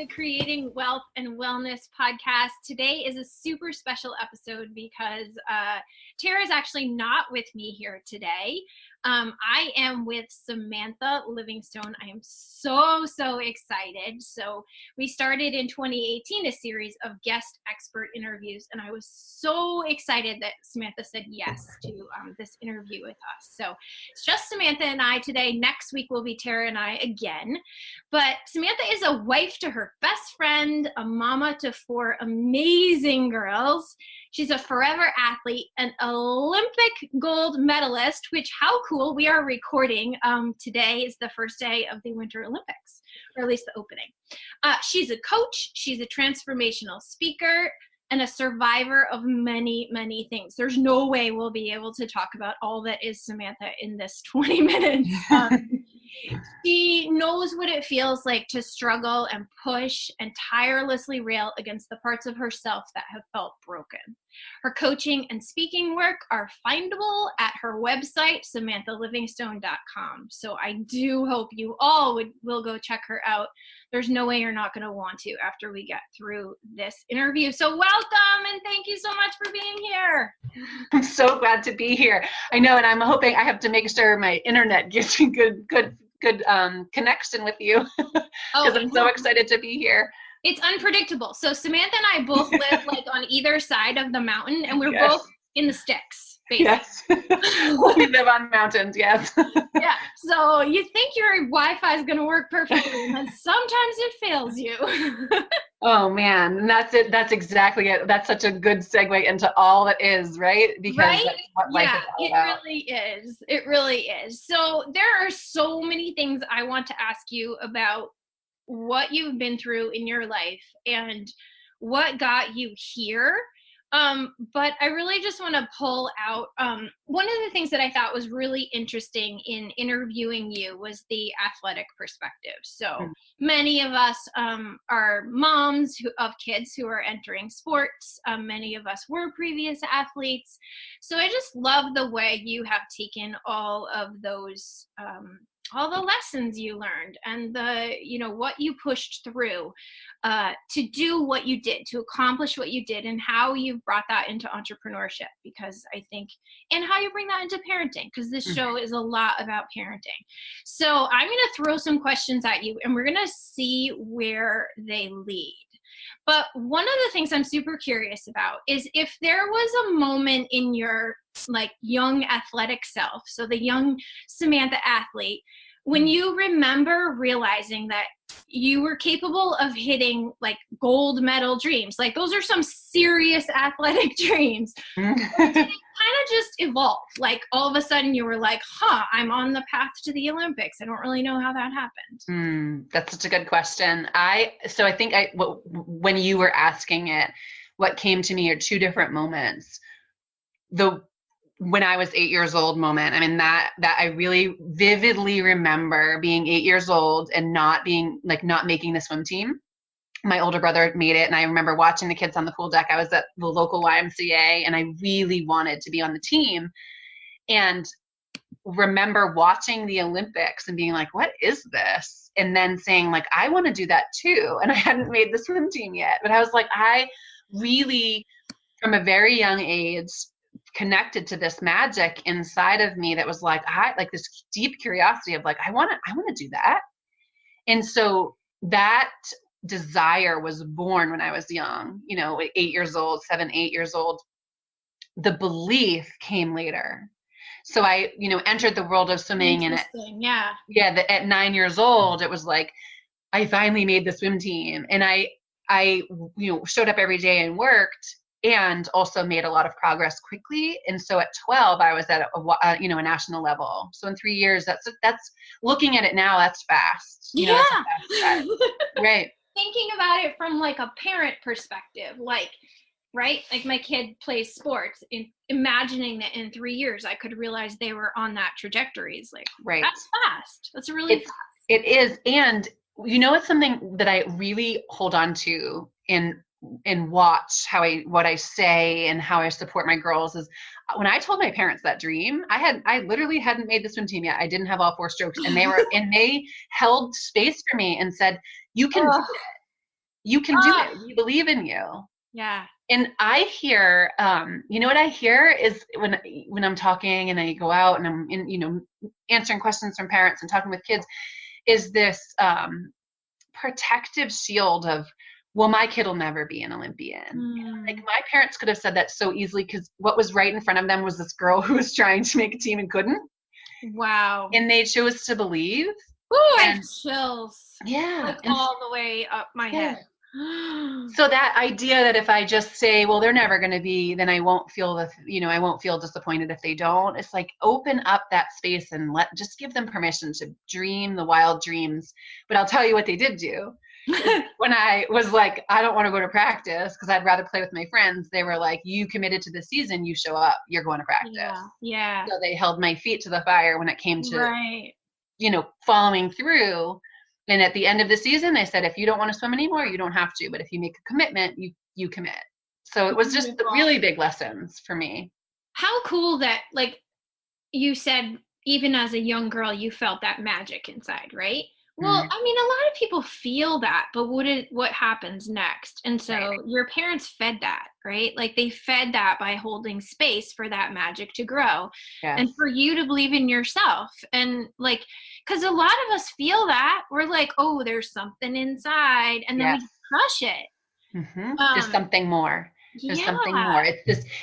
the Creating Wealth and Wellness podcast. Today is a super special episode because Tara is actually not with me here today. I am with Samantha Livingstone. I am so excited. So we started in 2018 a series of guest expert interviews, and I was so excited that Samantha said yes to this interview with us. So it's just Samantha and I today. Next week will be Tara and I again. But Samantha is a wife to her best friend, a mama to 4 amazing girls. She's a forever athlete, an Olympic gold medalist, which how cool. We are recording. Today is the first day of the Winter Olympics, or at least the opening. She's a coach. She's a transformational speaker and a survivor of many things. There's no way we'll be able to talk about all that is Samantha in this 20 minutes. She knows what it feels like to struggle and push and tirelessly rail against the parts of herself that have felt broken. Her coaching and speaking work are findable at her website, SamanthaLivingstone.com. So I do hope you all will go check her out. There's no way you're not going to want to after we get through this interview. So welcome, and thank you so much for being here. I'm so glad to be here. I know, and I'm hoping I have to make sure my internet gives me good connection with you because I'm so excited to be here. It's unpredictable. So Samantha and I both live like on either side of the mountain, and we're both in the sticks, basically. Yes. We live on mountains, yes. Yeah. So you think your Wi-Fi is going to work perfectly, and sometimes it fails you. Oh man, that's it. That's exactly it. That's such a good segue into all it is, right? Because that's what life is all about. Really is. It really is. So there are so many things I want to ask you about what you've been through in your life and what got you here. But I really just want to pull out, one of the things that I thought was really interesting in interviewing you was the athletic perspective. So many of us are moms of kids who are entering sports. Many of us were previous athletes. So I just love the way you have taken all of those, all the lessons you learned and what you pushed through to do what you did, to accomplish what you did, and how you've brought that into entrepreneurship, because I think, and how you bring that into parenting, because this show is a lot about parenting. So I'm going to throw some questions at you, and we're going to see where they lead. But one of the things I'm super curious about is if there was a moment in your young athletic self, so the young Samantha athlete, when you remember realizing that you were capable of hitting gold medal dreams, those are some serious athletic dreams. Did it kind of just evolve? All of a sudden you were I'm on the path to the Olympics. I don't really know how that happened. That's such a good question. I think when you were asking it, what came to me are 2 different moments. When I was 8 years old moment, I mean, that I really vividly remember being 8 years old and not making the swim team. My older brother made it, and I remember watching the kids on the pool deck. I was at the local YMCA, and I really wanted to be on the team, and remember watching the Olympics and being like, what is this? And then saying I want to do that too. And I hadn't made the swim team yet, but I was I really, from a very young age, connected to this magic inside of me that was this deep curiosity of I want to do that. And so that desire was born when I was young, 8 years old, 7, 8 years old. The belief came later. So I, entered the world of swimming, and at 9 years old, it was I finally made the swim team, and I showed up every day and worked, and also made a lot of progress quickly. And so at 12, I was at a national level. So in 3 years, that's looking at it now, that's fast. Yeah. Fast, right. Thinking about it from a parent perspective, right? My kid plays sports, imagining that in 3 years I could realize they were on that trajectory is right. That's fast. That's really fast. It is. And it's something that I really hold on to and watch what I say and how I support my girls is when I told my parents that dream, I literally hadn't made the swim team yet. I didn't have all 4 strokes, and they held space for me and said, you can do it. You can do it. We believe in you. Yeah. And I hear, you know what I hear is when I'm talking and I go out and I'm in, you know, answering questions from parents and talking with kids, is this protective shield of, well, my kid will never be an Olympian. Like my parents could have said that so easily, because what was right in front of them was this girl who was trying to make a team and couldn't. Wow. And they chose to believe. Ooh, I have chills. Yeah. Like all the way up my head. So that idea that if I just say, well, they're never going to be, then I won't feel I won't feel disappointed if they don't. It's like, open up that space and just give them permission to dream the wild dreams. But I'll tell you what they did do. When I was like, I don't want to go to practice because I'd rather play with my friends, they were like, you committed to the season, you show up, you're going to practice. Yeah. So they held my feet to the fire when it came to, following through. And at the end of the season, they said, if you don't want to swim anymore, you don't have to. But if you make a commitment, you commit. So it was just really big lessons for me. How cool that, like you said, even as a young girl, you felt that magic inside, right? Well, I mean, a lot of people feel that, but what happens next? And so your parents fed that, right? Like they fed that by holding space for that magic to grow and for you to believe in yourself. And like, because a lot of us feel that. We're like, oh, there's something inside. And then we just crush it. There's something more. There's something more.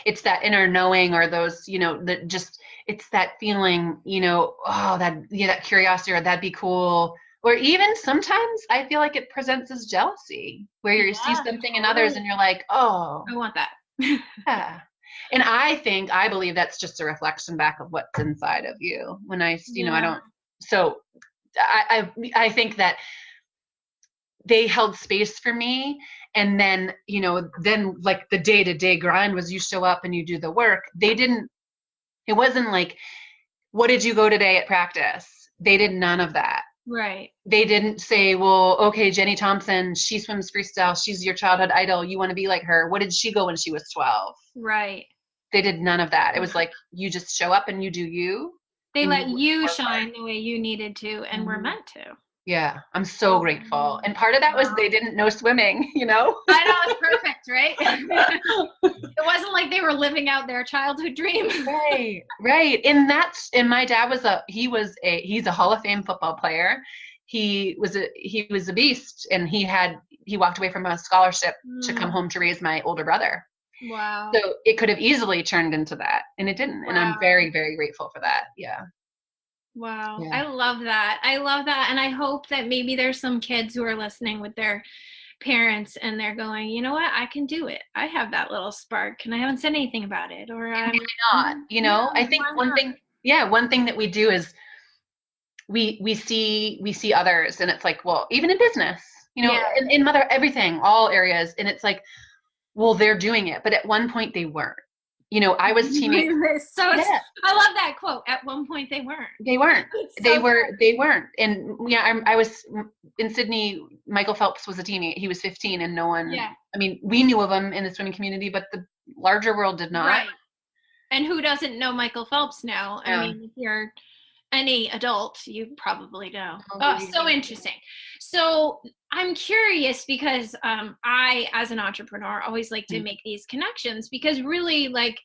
It's that inner knowing, or those, it's that feeling, that curiosity, or that'd be cool. Or even sometimes I feel like it presents as jealousy, where you see something in others and you're like, oh, I want that. Yeah. And I believe that's just a reflection back of what's inside of you. When I think that they held space for me. And then, then like the day-to-day grind was you show up and you do the work. It wasn't like, what did you go today at practice? They did none of that. Right. They didn't say, well, okay, Jenny Thompson, she swims freestyle. She's your childhood idol. You want to be like her. What did she go when she was 12? Right. They did none of that. It was like, you just show up and you do you. They let you shine the way you needed to and were meant to. Yeah, I'm so grateful. And part of that was they didn't know swimming, I know, it's perfect, right? It wasn't like they were living out their childhood dream. Right. And my dad he's a Hall of Fame football player. He was a beast, and he walked away from a scholarship to come home to raise my older brother. Wow. So it could have easily turned into that, and it didn't. Wow. And I'm very, very grateful for that. Yeah. Wow. Yeah. I love that. And I hope that maybe there's some kids who are listening with their parents and they're going, you know what, I can do it. I have that little spark and I haven't said anything about it. Or I'm not, I think one thing that we do is we see others, and it's like, well, even in business, in everything, all areas. And it's like, well, they're doing it. But at one point they weren't. I was teaming. I love that quote. At one point they weren't. They weren't. And I was in Sydney. Michael Phelps was a teammate. He was 15 and no one, we knew of him in the swimming community, but the larger world did not. Right. And who doesn't know Michael Phelps now? Yeah. I mean, if you're any adult, you probably know. Oh, so interesting. So I'm curious because I, as an entrepreneur, always like to make these connections, because really, like,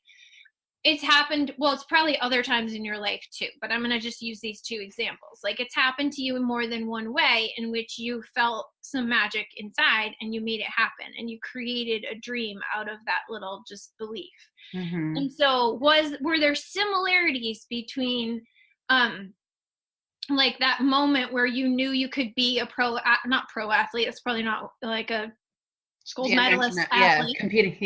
it's happened. Well, it's probably other times in your life too, but I'm going to just use these two examples. Like, it's happened to you in more than one way in which you felt some magic inside and you made it happen and you created a dream out of that little just belief. Mm-hmm. And so were there similarities between like that moment where you knew you could be not pro athlete, it's probably not like a gold medalist athlete. Competing,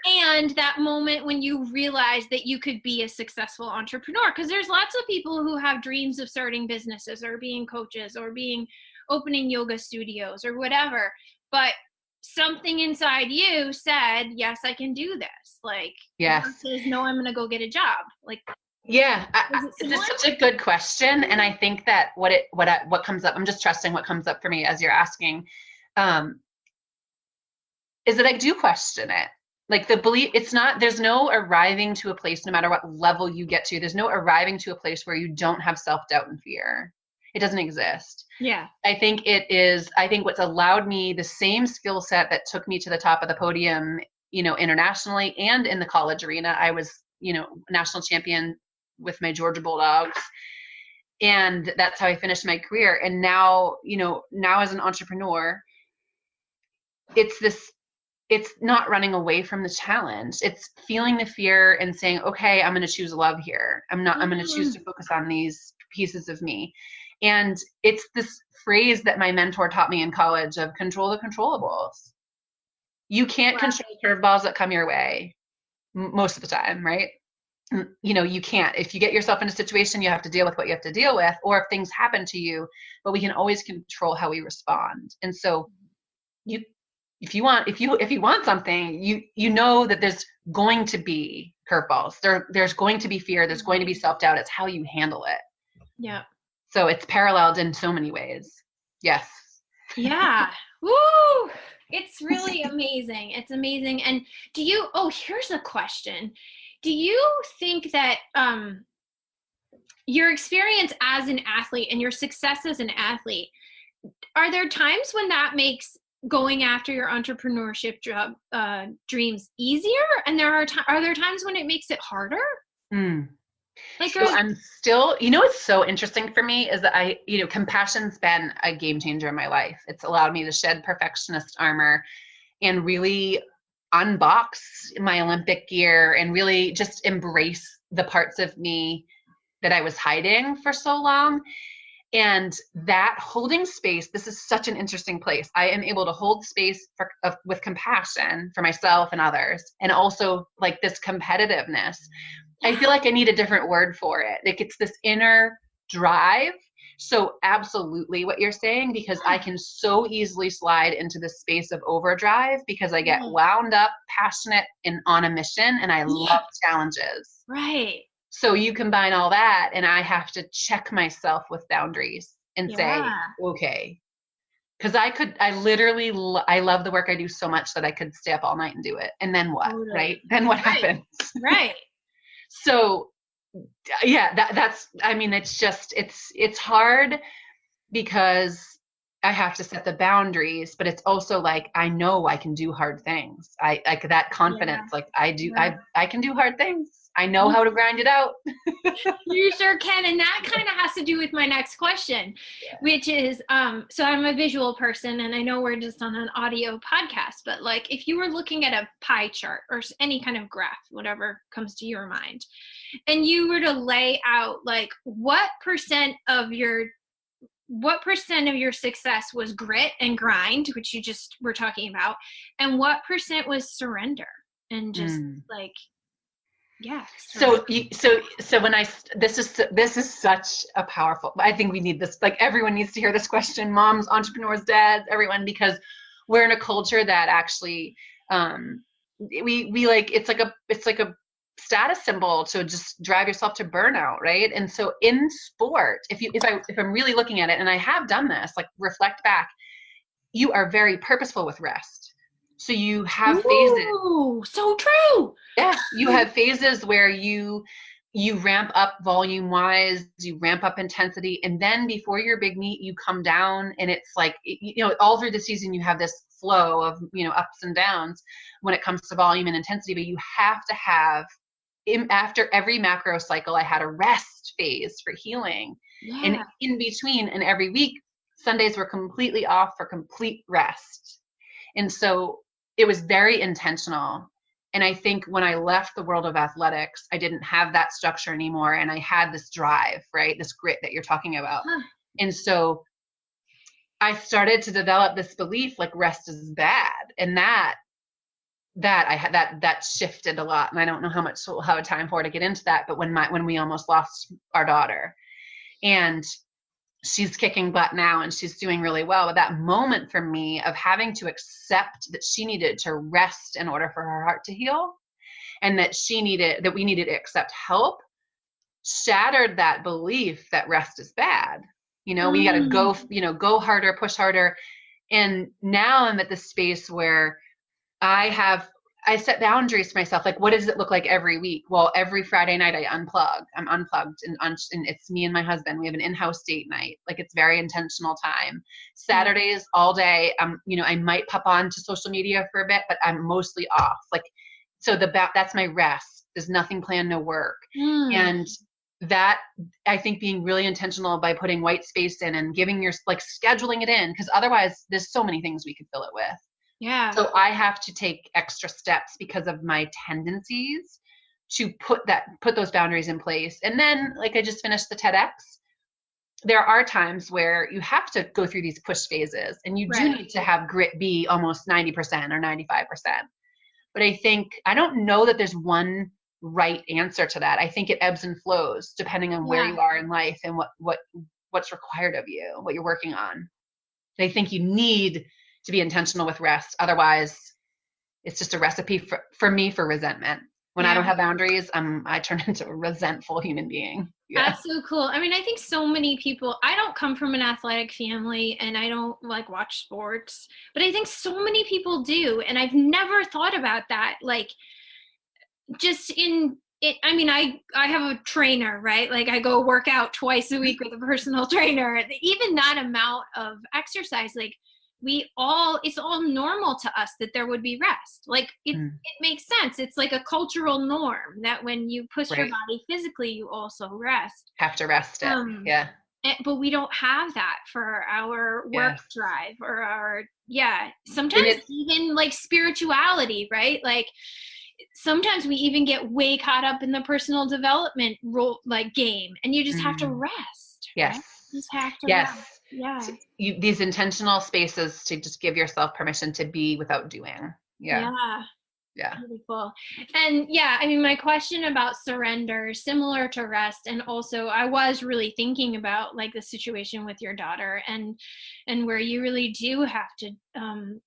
and that moment when you realized that you could be a successful entrepreneur? Because there's lots of people who have dreams of starting businesses or being coaches or opening yoga studios or whatever, but something inside you said, yes, I can do this. Like, says, no, I'm going to go get a job. Like, it's such a good question. And I think that what comes up, I'm just trusting what comes up for me as you're asking, is that I do question it. Like, the belief, there's no arriving to a place, no matter what level you get to, there's no arriving to a place where you don't have self-doubt and fear. It doesn't exist. Yeah. I think what's allowed me the same skill set that took me to the top of the podium, internationally and in the college arena. I was, national champion with my Georgia Bulldogs. And that's how I finished my career. And now, now as an entrepreneur, it's not running away from the challenge. It's feeling the fear and saying, okay, I'm going to choose love here. I'm going to choose to focus on these pieces of me. And it's this phrase that my mentor taught me in college of control the controllables. You can't control curveballs that come your way most of the time, right? You can't. If you get yourself in a situation, you have to deal with what you have to deal with, or if things happen to you, but we can always control how we respond. And so if you want something, you know that there's going to be curveballs. There's going to be fear. There's going to be self-doubt. It's how you handle it. Yeah. So it's paralleled in so many ways. Yes. Yeah. Woo! It's really amazing. It's amazing. And here's a question. Do you think that your experience as an athlete and your success as an athlete, are there times when that makes going after your entrepreneurship dreams easier? And are there times when it makes it harder? So I'm still, what's so interesting for me is that compassion's been a game changer in my life. It's allowed me to shed perfectionist armor and really unbox my Olympic gear and really just embrace the parts of me that I was hiding for so long. And that holding space, this is such an interesting place. I am able to hold space with compassion for myself and others, and also like this competitiveness. I feel like I need a different word for it. Like it's this inner drive. So absolutely what you're saying, because I can so easily slide into the space of overdrive because I get wound up, passionate, and on a mission, and I love challenges. Right. So you combine all that, and I have to check myself with boundaries and say, okay, because I love the work I do so much that I could stay up all night and do it. And then what, right? Then what happens? Right. So yeah, it's hard because I have to set the boundaries, but it's also like, I know I can do hard things. I like that confidence. Like I can do hard things. I know how to grind it out. You sure can. And that kind of has to do with my next question, which is, so I'm a visual person, and I know we're just on an audio podcast, but like if you were looking at a pie chart or any kind of graph, whatever comes to your mind, and you were to lay out like what percent of your success was grit and grind, which you just were talking about, and what percent was surrender and just like, yeah. So when this is such a powerful, I think we need this, like everyone needs to hear this question, moms, entrepreneurs, dads, everyone, because we're in a culture that actually, we like, it's like a status symbol to just drive yourself to burnout. Right. And so in sport, if I'm really looking at it, and I have done this, like reflect back, you are very purposeful with rest. So you have phases. So true. Yeah. You have phases where you ramp up volume wise, you ramp up intensity. And then before your big meet, you come down, and it's like, all through the season, you have this flow of, ups and downs when it comes to volume and intensity, but you have to have, after every macro cycle, I had a rest phase for healing. Yeah. And in between, and every week, Sundays were completely off for complete rest. And so it was very intentional. And I think when I left the world of athletics, I didn't have that structure anymore. And I had this drive, right? This grit that you're talking about. And so I started to develop this belief like rest is bad. And that shifted a lot. And I don't know how much we'll have time for to get into that. But when we almost lost our daughter, and she's kicking butt now and she's doing really well. But that moment for me of having to accept that she needed to rest in order for her heart to heal, and that we needed to accept help, shattered that belief that rest is bad. We got to go harder, push harder. And now I'm at the space where I I set boundaries for myself. Like, what does it look like every week? Well, every Friday night I unplug. I'm unplugged, and it's me and my husband. We have an in-house date night. Like, it's very intentional time. Saturdays all day. I might pop on to social media for a bit, but I'm mostly off. Like, so that's my rest. There's nothing planned, no work. And that, I think, being really intentional by putting white space in and giving scheduling it in, because otherwise there's so many things we could fill it with. Yeah. So I have to take extra steps because of my tendencies to put those boundaries in place. And then, like, I just finished the TEDx. There are times where you have to go through these push phases, and you do need to have grit be almost 90% or 95%. But I don't know that there's one right answer to that. I think it ebbs and flows depending on where you are in life and what's required of you, what you're working on. I think you need to be intentional with rest. Otherwise, it's just a recipe for me for resentment. When I don't have boundaries, I turn into a resentful human being. Yeah. That's so cool. I mean, I think so many people, I don't come from an athletic family and I don't like watch sports, but I think so many people do. And I've never thought about that. Like, just in it, I mean, I have a trainer, right? Like, I go work out twice a week with a personal trainer. Even that amount of exercise, like, it's all normal to us that there would be rest. Like, it makes sense. It's like a cultural norm that when you push your body physically, you also rest. Have to rest it. But we don't have that for our work drive or our, sometimes even like spirituality, right? Like, sometimes we even get way caught up in the personal development game, and you just have to rest. Yes. Right? You just have to rest. Yeah. So these intentional spaces to just give yourself permission to be without doing. Yeah. Beautiful. And I mean, my question about surrender, similar to rest, and also I was really thinking about like the situation with your daughter and where you really do have to,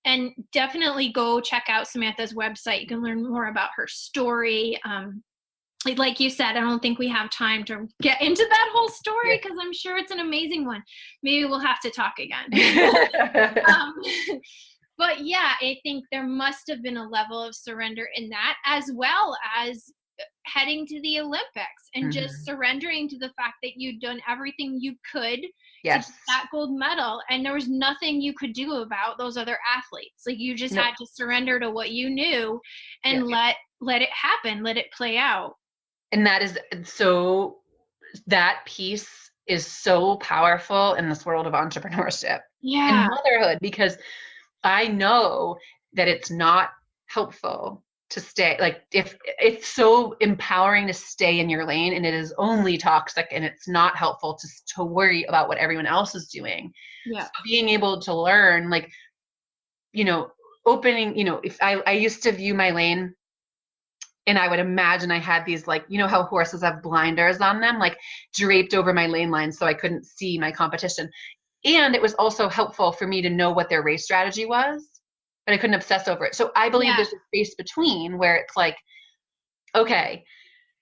and definitely go check out Samantha's website. You can learn more about her story. Like you said, I don't think we have time to get into that whole story because I'm sure it's an amazing one. Maybe we'll have to talk again. But I think there must have been a level of surrender in that, as well as heading to the Olympics and just surrendering to the fact that you'd done everything you could to get that gold medal. And there was nothing you could do about those other athletes. Like, you just had to surrender to what you knew and let it happen, let it play out. And that piece is so powerful in this world of entrepreneurship and motherhood, because I know that it's not helpful to stay, like, if it's so empowering to stay in your lane, and it is only toxic, and it's not helpful to worry about what everyone else is doing. So being able to learn, like, opening, if I used to view my lane, and I would imagine I had these, like, how horses have blinders on them, like, draped over my lane line so I couldn't see my competition. And it was also helpful for me to know what their race strategy was, but I couldn't obsess over it. So I believe there's a space between where it's like, okay,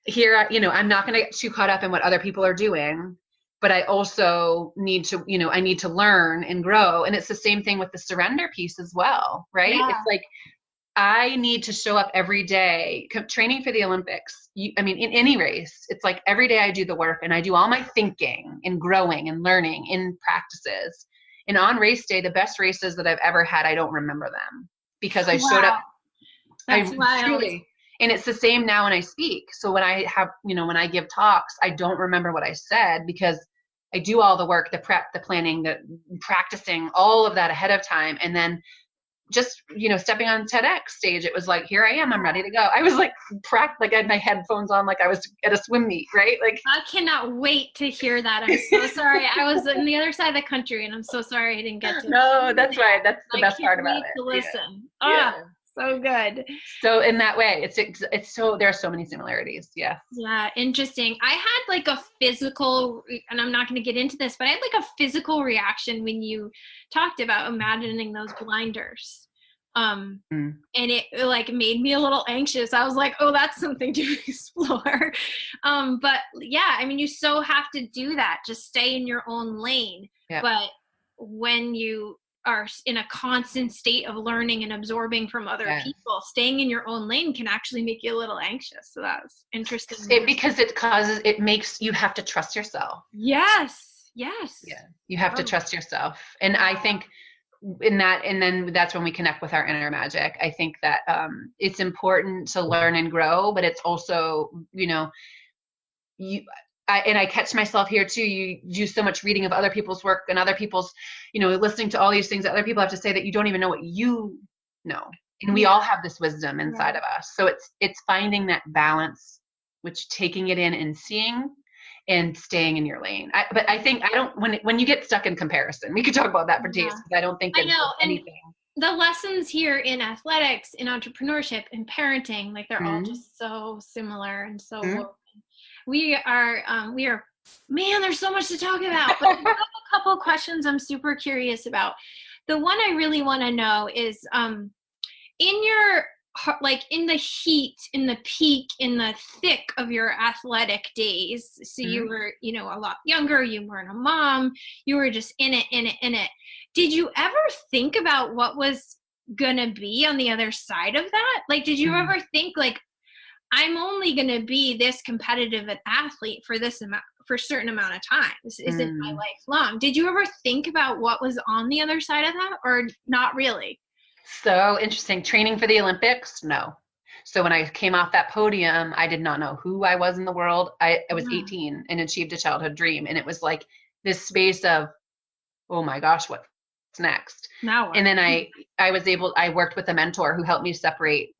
here, I'm not going to get too caught up in what other people are doing, but I also need to, I need to learn and grow. And it's the same thing with the surrender piece as well, right? It's like, I need to show up every day. Training for the Olympics, in any race, it's like every day I do the work and I do all my thinking and growing and learning in practices. And on race day, the best races that I've ever had, I don't remember them because I showed up. That's wild. Truly, and it's the same now when I speak. So when I have, when I give talks, I don't remember what I said because I do all the work, the prep, the planning, the practicing, all of that ahead of time. And then just, stepping on TEDx stage, it was like, here I am, I'm ready to go. I was like, I had my headphones on, like I was at a swim meet, right? Like, I cannot wait to hear that. I'm so sorry. I was on the other side of the country and I'm so sorry I didn't get to. No, that's right. That's the best part about it. To listen. So good. So in that way, it's so, there are so many similarities. Yeah. Yeah. Interesting. I had like a physical, and I'm not going to get into this, but I had like a physical reaction when you talked about imagining those blinders. And it like made me a little anxious. I was like, oh, that's something to explore. But you so have to do that. Just stay in your own lane. Yeah. But when you are in a constant state of learning and absorbing from other people, staying in your own lane can actually make you a little anxious. So that's interesting. Because it makes you have to trust yourself. Yes. Yeah. You have to trust yourself. And I think in that, and then that's when we connect with our inner magic. I think that it's important to learn and grow, but it's also, I catch myself here too. You do so much reading of other people's work and other people's, listening to all these things that other people have to say that you don't even know what you know. And we all have this wisdom inside of us. So it's finding that balance, which taking it in and seeing and staying in your lane. But I think when you get stuck in comparison, we could talk about that for days, because I don't think that anything. The lessons here in athletics, in entrepreneurship, in parenting, like they're all just so similar and so woven. We are, man, there's so much to talk about, but I have a couple of questions I'm super curious about. The one I really want to know is, in your, like in the heat, in the peak, in the thick of your athletic days, so you were, a lot younger, you weren't a mom, you were just in it. Did you ever think about what was gonna be on the other side of that? Like, did you ever think like, I'm only going to be this competitive an athlete for a certain amount of time. This isn't my lifelong. Did you ever think about what was on the other side of that, or not really? So interesting. Training for the Olympics? No. So when I came off that podium, I did not know who I was in the world. I was 18 and achieved a childhood dream. And it was like this space of, oh my gosh, what's next? Now what? And then I worked with a mentor who helped me separate,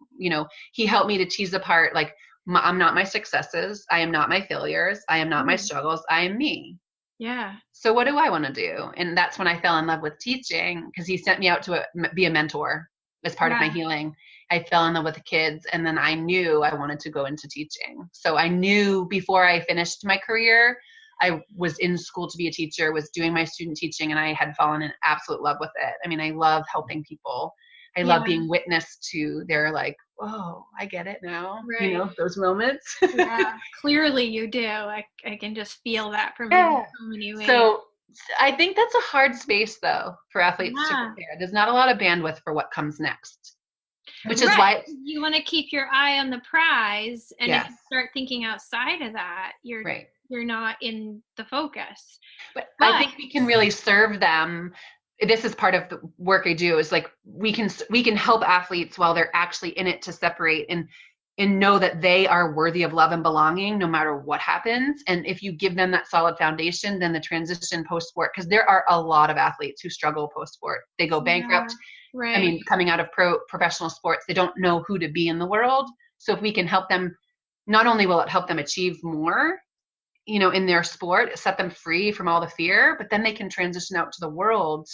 he helped me to tease apart, like, I'm not my successes. I am not my failures. I am not my struggles. I am me. Yeah. So what do I want to do? And that's when I fell in love with teaching, because he sent me out to be a mentor as part of my healing. I fell in love with the kids, and then I knew I wanted to go into teaching. So I knew before I finished my career, I was in school to be a teacher, was doing my student teaching, and I had fallen in absolute love with it. I mean, I love helping people. I love being witness to their, like, whoa, I get it now. Right. Those moments. Yeah, clearly you do. I can just feel that from you in so many ways. So I think that's a hard space, though, for athletes to prepare. There's not a lot of bandwidth for what comes next, which is why you want to keep your eye on the prize, and if you start thinking outside of that, you're not in the focus. But I think we can really serve them. This is part of the work I do, is like we can help athletes while they're actually in it, to separate and know that they are worthy of love and belonging no matter what happens. And if you give them that solid foundation, then the transition post-sport, because there are a lot of athletes who struggle post-sport. They go bankrupt. Right. I mean, coming out of professional sports, they don't know who to be in the world. So if we can help them, not only will it help them achieve more, in their sport, set them free from all the fear, but then they can transition out to the world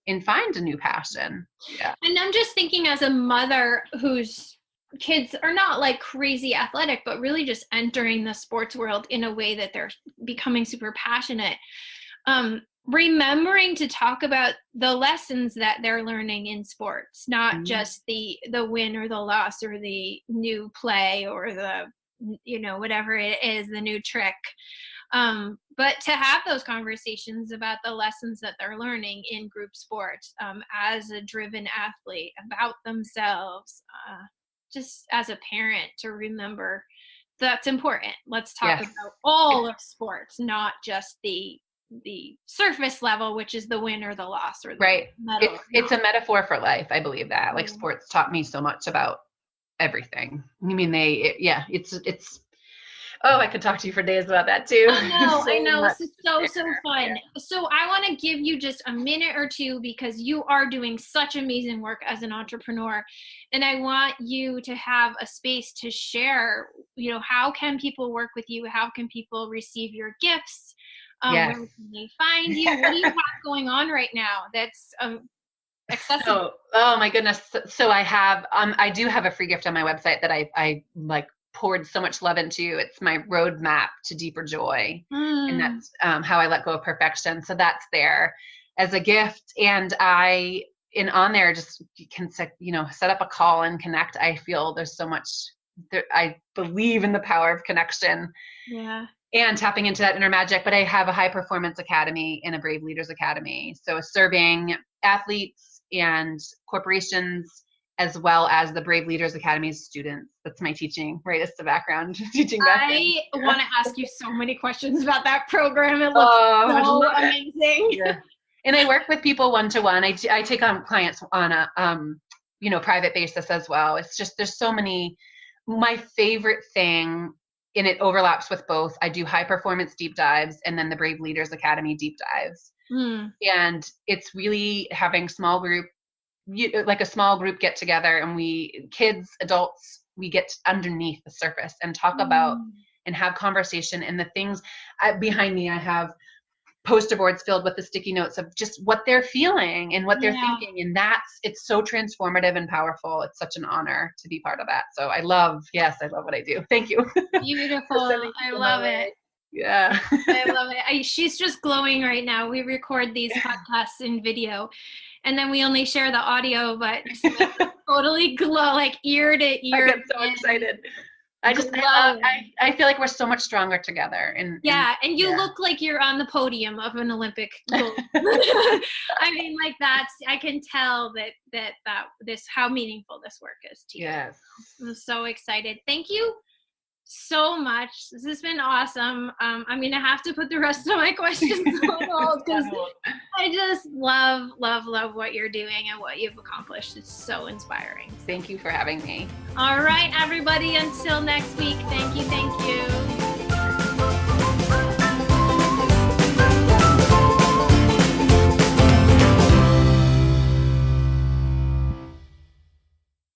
and find a new passion. Yeah. And I'm just thinking, as a mother whose kids are not like crazy athletic, but really just entering the sports world in a way that they're becoming super passionate, remembering to talk about the lessons that they're learning in sports, not just the win or the loss or the new play or the, whatever it is, the new trick. But to have those conversations about the lessons that they're learning in group sports, as a driven athlete, about themselves, just as a parent, to remember that's important. Let's talk about all of sports, not just the surface level, which is the win or the loss or the medal. It's a metaphor for life. I believe that. Like, sports taught me so much about everything. I mean, it's oh, I could talk to you for days about that too. I know. This is so fun. So I want to give you just a minute or two, because you are doing such amazing work as an entrepreneur. And I want you to have a space to share, how can people work with you? How can people receive your gifts? Where can they find you? What do you have going on right now that's accessible? Oh my goodness. So I do have a free gift on my website that I like poured so much love into. It's my roadmap to deeper joy. And that's how I let go of perfection. So that's there as a gift. And on there, just can set up a call and connect. I feel there's so much I believe in the power of connection. Yeah. and tapping into that inner magic. But I have a high performance academy and a Brave Leaders Academy. So serving athletes and corporations, as well as the Brave Leaders Academy's students. That's my teaching, right? It's the background, teaching background. I want to ask you so many questions about that program. It looks so amazing. Yeah. And I work with people one-to-one. I take on clients on a, private basis as well. It's just, there's so many, my favorite thing, and it overlaps with both. I do high performance deep dives and then the Brave Leaders Academy deep dives. And it's really having small group, like a small group get together, and kids, adults, we get underneath the surface and talk about and have conversation. And the things behind me, I have poster boards filled with the sticky notes of just what they're feeling and what they're thinking. And it's so transformative and powerful. It's such an honor to be part of that. So I love what I do. Thank you. Beautiful. I love it. Yeah. I love it. She's just glowing right now. We record these podcasts in video, and then we only share the audio, but totally glow, like ear to ear. I get so excited. I feel like we're so much stronger together. And you look like you're on the podium of an Olympic gold. I mean, like I can tell that how meaningful this work is to you. Yes. I'm so excited. Thank you so much. This has been awesome. I'm going to have to put the rest of my questions on hold because I just love what you're doing and what you've accomplished. It's so inspiring. Thank you for having me. All right, everybody, until next week. Thank you.